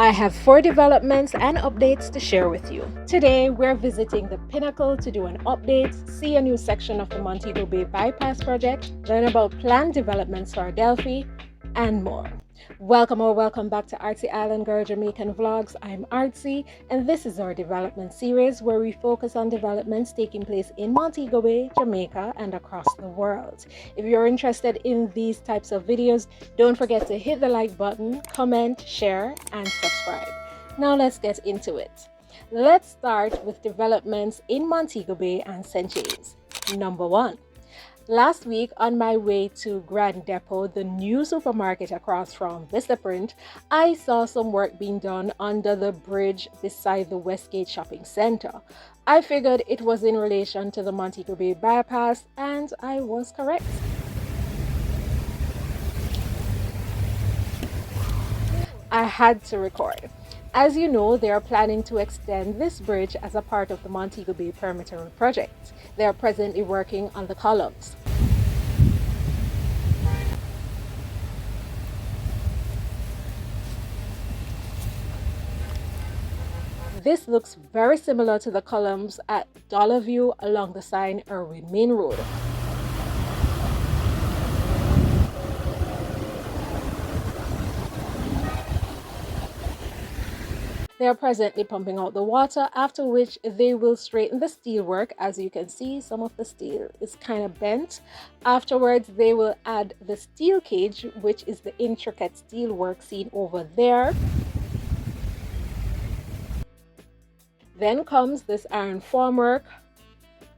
I have 4 developments and updates to share with you. Today, we're visiting the Pinnacle to do an update, see a new section of the Montego Bay Bypass project, learn about planned developments for Adelphi, and more. Welcome back to Artsy Island Girl Jamaican Vlogs. I'm Artsy, and this is our development series where we focus on developments taking place in Montego Bay, Jamaica, and across the world. If you're interested in these types of videos, don't forget to hit the like button, comment, share, and subscribe. Now let's get into it. Let's start with developments in Montego Bay and St. James. Number 1. Last week, on my way to Grand Depot, the new supermarket across from Vistaprint, I saw some work being done under the bridge beside the Westgate Shopping Center. I figured it was in relation to the Montego Bay Bypass, and I was correct. I had to record. As you know, they are planning to extend this bridge as a part of the Montego Bay Perimeter project. They are presently working on the columns. This looks very similar to the columns at Dollarview along the Sign Irwin Main Road. They are presently pumping out the water, after which they will straighten the steel work. As you can see, some of the steel is kind of bent. Afterwards, they will add the steel cage, which is the intricate steel work seen over there. Then comes this iron formwork,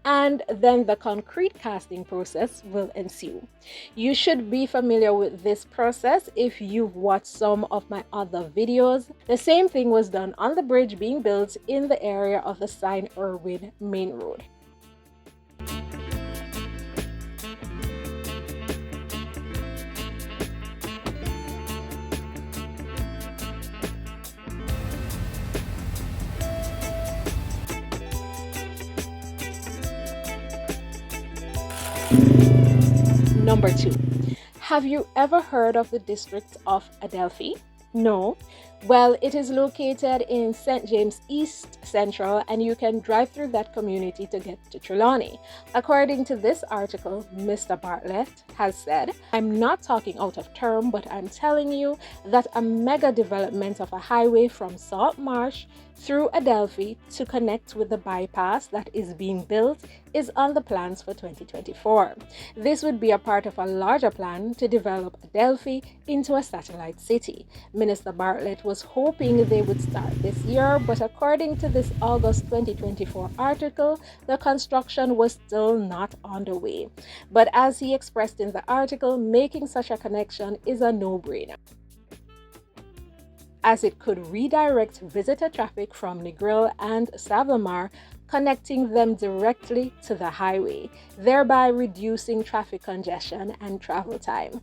and then the concrete casting process will ensue. You should be familiar with this process if you've watched some of my other videos. The same thing was done on the bridge being built in the area of the Sign Irwin Main Road. Number 2. Have you ever heard of the district of Adelphi? No? Well, it is located in St. James East Central, and you can drive through that community to get to Trelawney. According to this article, Mr. Bartlett has said, "I'm not talking out of term, but I'm telling you that a mega development of a highway from Salt Marsh through Adelphi to connect with the bypass that is being built is on the plans for 2024. This would be a part of a larger plan to develop Adelphi into a satellite city." Minister Bartlett was hoping they would start this year, but according to this August 2024 article, the construction was still not underway. But as he expressed in the article, making such a connection is a no-brainer, as it could redirect visitor traffic from Negril and Savlamar, connecting them directly to the highway, thereby reducing traffic congestion and travel time.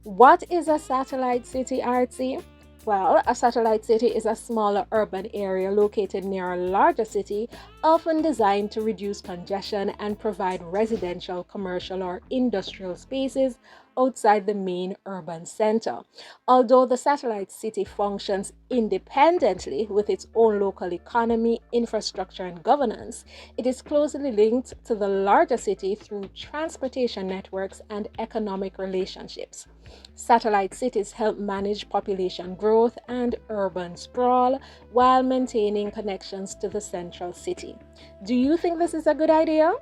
What is a satellite city, Artsy? Well, a satellite city is a smaller urban area located near a larger city, often designed to reduce congestion and provide residential, commercial, or industrial spaces outside the main urban center. Although the satellite city functions independently with its own local economy, infrastructure, and governance, it is closely linked to the larger city through transportation networks and economic relationships. Satellite cities help manage population growth and urban sprawl while maintaining connections to the central city. Do you think this is a good idea?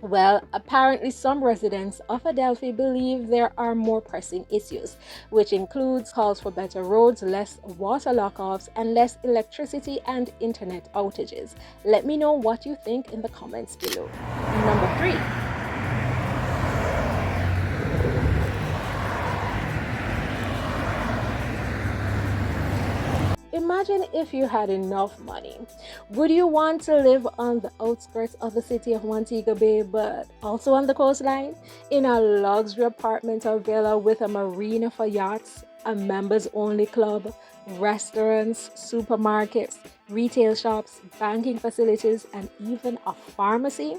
Well, apparently some residents of Adelphi believe there are more pressing issues, which includes calls for better roads, less water lockoffs, and less electricity and internet outages. Let me know what you think in the comments below. Number 3. Imagine if you had enough money. Would you want to live on the outskirts of the city of Montego Bay, but also on the coastline? In a luxury apartment or villa with a marina for yachts, a members-only club, restaurants, supermarkets, retail shops, banking facilities, and even a pharmacy.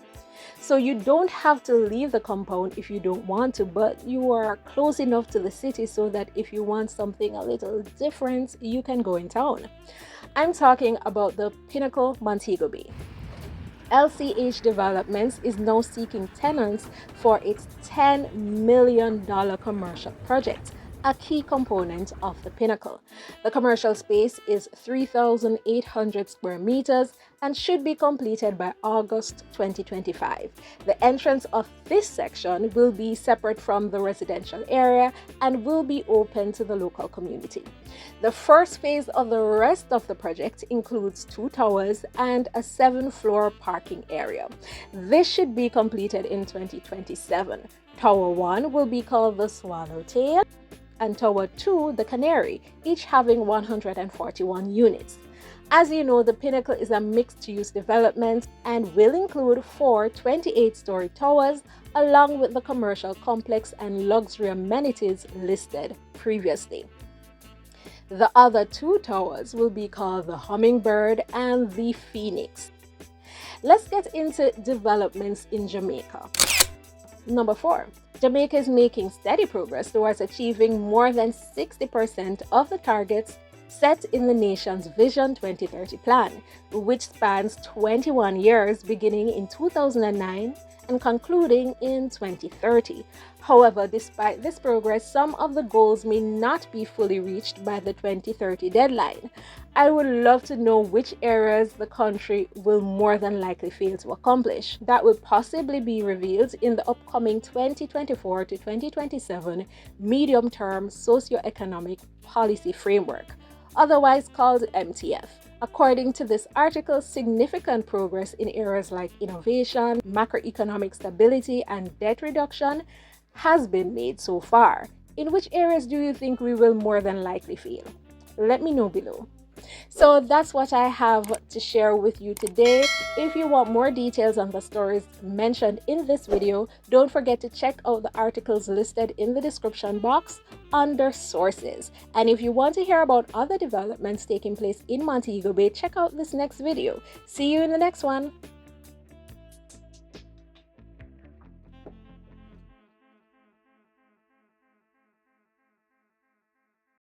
So you don't have to leave the compound if you don't want to, but you are close enough to the city so that if you want something a little different, you can go in town. I'm talking about the Pinnacle Montego Bay. LCH Developments is now seeking tenants for its $10 million commercial project, a key component of the Pinnacle. The commercial space is 3,800 square meters and should be completed by August 2025. The entrance of this section will be separate from the residential area and will be open to the local community. The first phase of the rest of the project includes 2 towers and a 7-floor parking area. This should be completed in 2027. Tower 1 will be called the Swallowtail and Tower 2 the Canary, each having 141 units. As you know, the Pinnacle is a mixed-use development and will include 4 28-story towers along with the commercial complex and luxury amenities listed previously. The other 2 towers will be called the Hummingbird and the Phoenix. Let's get into developments in Jamaica. Number 4. Jamaica is making steady progress towards achieving more than 60% of the targets set in the nation's Vision 2030 plan, which spans 21 years beginning in 2009 and concluding in 2030. However, despite this progress, some of the goals may not be fully reached by the 2030 deadline. I would love to know which areas the country will more than likely fail to accomplish. That will possibly be revealed in the upcoming 2024 to 2027 Medium-Term Socioeconomic Policy Framework, otherwise called MTF. According to this article, significant progress in areas like innovation, macroeconomic stability, and debt reduction has been made so far. In which areas do you think we will more than likely fail? Let me know below. So that's what I have to share with you today. If you want more details on the stories mentioned in this video, don't forget to check out the articles listed in the description box under sources. And if you want to hear about other developments taking place in Montego Bay, check out this next video. See you in the next one.